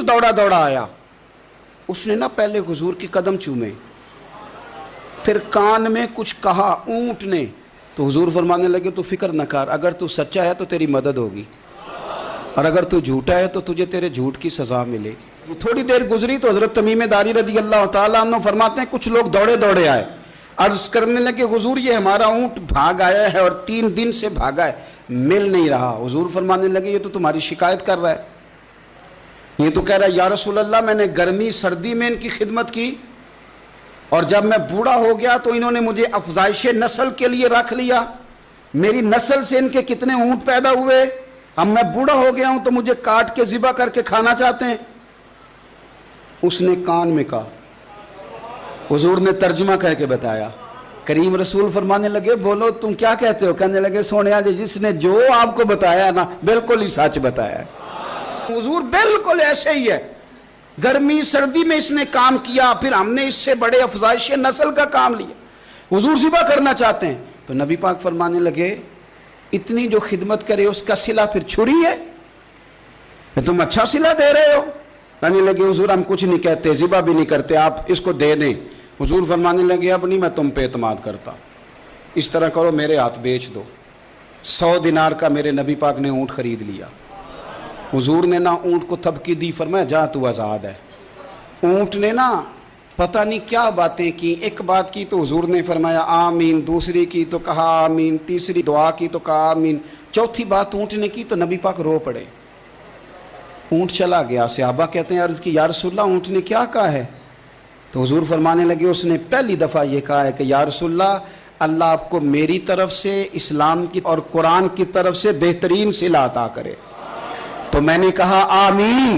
دوڑا دوڑا آیا، اس نے نا پہلے حضور کی قدم چومے، پھر کان میں کچھ کہا اونٹ نے، تو حضور فرمانے لگے تو فکر نہ کر، اگر تو سچا ہے تو تیری مدد ہوگی، اور اگر تو جھوٹا ہے تو تجھے تیرے جھوٹ کی سزا ملے گی۔ تھوڑی دیر گزری تو حضرت تمیم داری رضی اللہ تعالیٰ عنہ فرماتے ہیں کچھ لوگ دوڑے دوڑے آئے، عرض کرنے لگے حضور یہ ہمارا اونٹ بھاگ آیا ہے اور 3 دن سے بھاگا ہے، مل نہیں رہا۔ حضور فرمانے لگے یہ تو تمہاری شکایت کر رہا ہے، یہ تو کہہ رہا ہے یا رسول اللہ میں نے گرمی سردی میں ان کی خدمت کی، اور جب میں بوڑھا ہو گیا تو انہوں نے مجھے افزائش نسل کے لیے رکھ لیا، میری نسل سے ان کے کتنے اونٹ پیدا ہوئے، اب میں بوڑھا ہو گیا ہوں تو مجھے کاٹ کے ذبح کر کے کھانا چاہتے ہیں۔ اس نے کان میں کہا، حضور نے ترجمہ کر کے بتایا، کریم رسول فرمانے لگے بولو تم کیا کہتے ہو؟ کہنے لگے سونیا جی جس نے جو آپ کو بتایا نا بالکل ہی سچ بتایا ہے۔ حضور بالکل ایسے ہی ہے، گرمی سردی میں اس نے کام کیا، پھر ہم نے اس سے بڑے افزائش نسل کا کام لیا، حضور ذبح کرنا چاہتے ہیں۔ تو نبی پاک فرمانے لگے اتنی جو خدمت کرے اس کا صلہ پھر چھری ہے، تم اچھا صلہ دے رہے ہو؟ کہنے لگے حضور ہم کچھ نہیں کہتے، ذبح بھی نہیں کرتے، آپ اس کو دے دیں۔ حضور فرمانے لگے اب نہیں میں تم پہ اعتماد کرتا، اس طرح کرو میرے ہاتھ بیچ دو۔ 100 دینار کا میرے نبی پاک نے اونٹ خرید لیا۔ حضور نے نا اونٹ کو تھپکی دی، فرمایا جا تو آزاد ہے۔ اونٹ نے نا پتہ نہیں کیا باتیں کی، ایک بات کی تو حضور نے فرمایا آمین، دوسری کی تو کہا آمین، تیسری دعا کی تو کہا آمین، چوتھی بات اونٹ نے کی تو نبی پاک رو پڑے۔ اونٹ چلا گیا، صحابہ کہتے ہیں عرض کی یا رسول اللہ اونٹ نے کیا کہا ہے؟ تو حضور فرمانے لگے اس نے پہلی دفعہ یہ کہا ہے کہ یا رسول اللہ اللہ آپ کو میری طرف سے اسلام کی اور قرآن کی طرف سے بہترین صلہ عطا کرے۔ تو میں نے کہا آمین،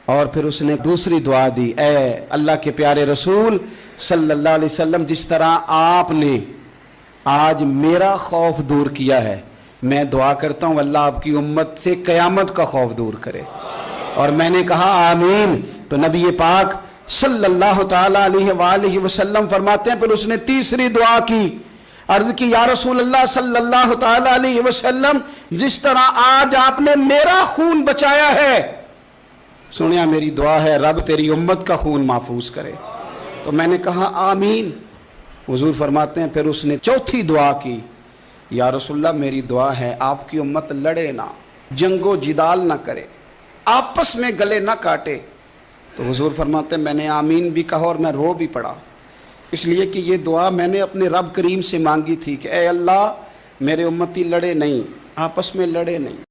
اور پھر اس نے دوسری دعا دی، اے اللہ کے پیارے رسول صلی اللہ علیہ وسلم جس طرح آپ نے آج میرا خوف دور کیا ہے، میں دعا کرتا ہوں اللہ آپ کی امت سے قیامت کا خوف دور کرے۔ اور میں نے کہا آمین۔ تو نبی پاک صلی اللہ تعالیٰ علیہ وآلہ وسلم فرماتے ہیں پھر اس نے تیسری دعا کی، عرض کی یا رسول اللہ صلی اللہ تعالیٰ علیہ وسلم جس طرح آج آپ نے میرا خون بچایا ہے، سنیا میری دعا ہے رب تیری امت کا خون محفوظ کرے۔ تو میں نے کہا آمین۔ حضور فرماتے ہیں پھر اس نے چوتھی دعا کی، یا رسول اللہ میری دعا ہے آپ کی امت لڑے نہ، جنگ و جدال نہ کرے، آپس میں گلے نہ کاٹے۔ تو حضور فرماتے ہیں میں نے آمین بھی کہا اور میں رو بھی پڑا، اس لیے کہ یہ دعا میں نے اپنے رب کریم سے مانگی تھی کہ اے اللہ میرے امتی لڑے نہیں، آپس میں لڑے نہیں۔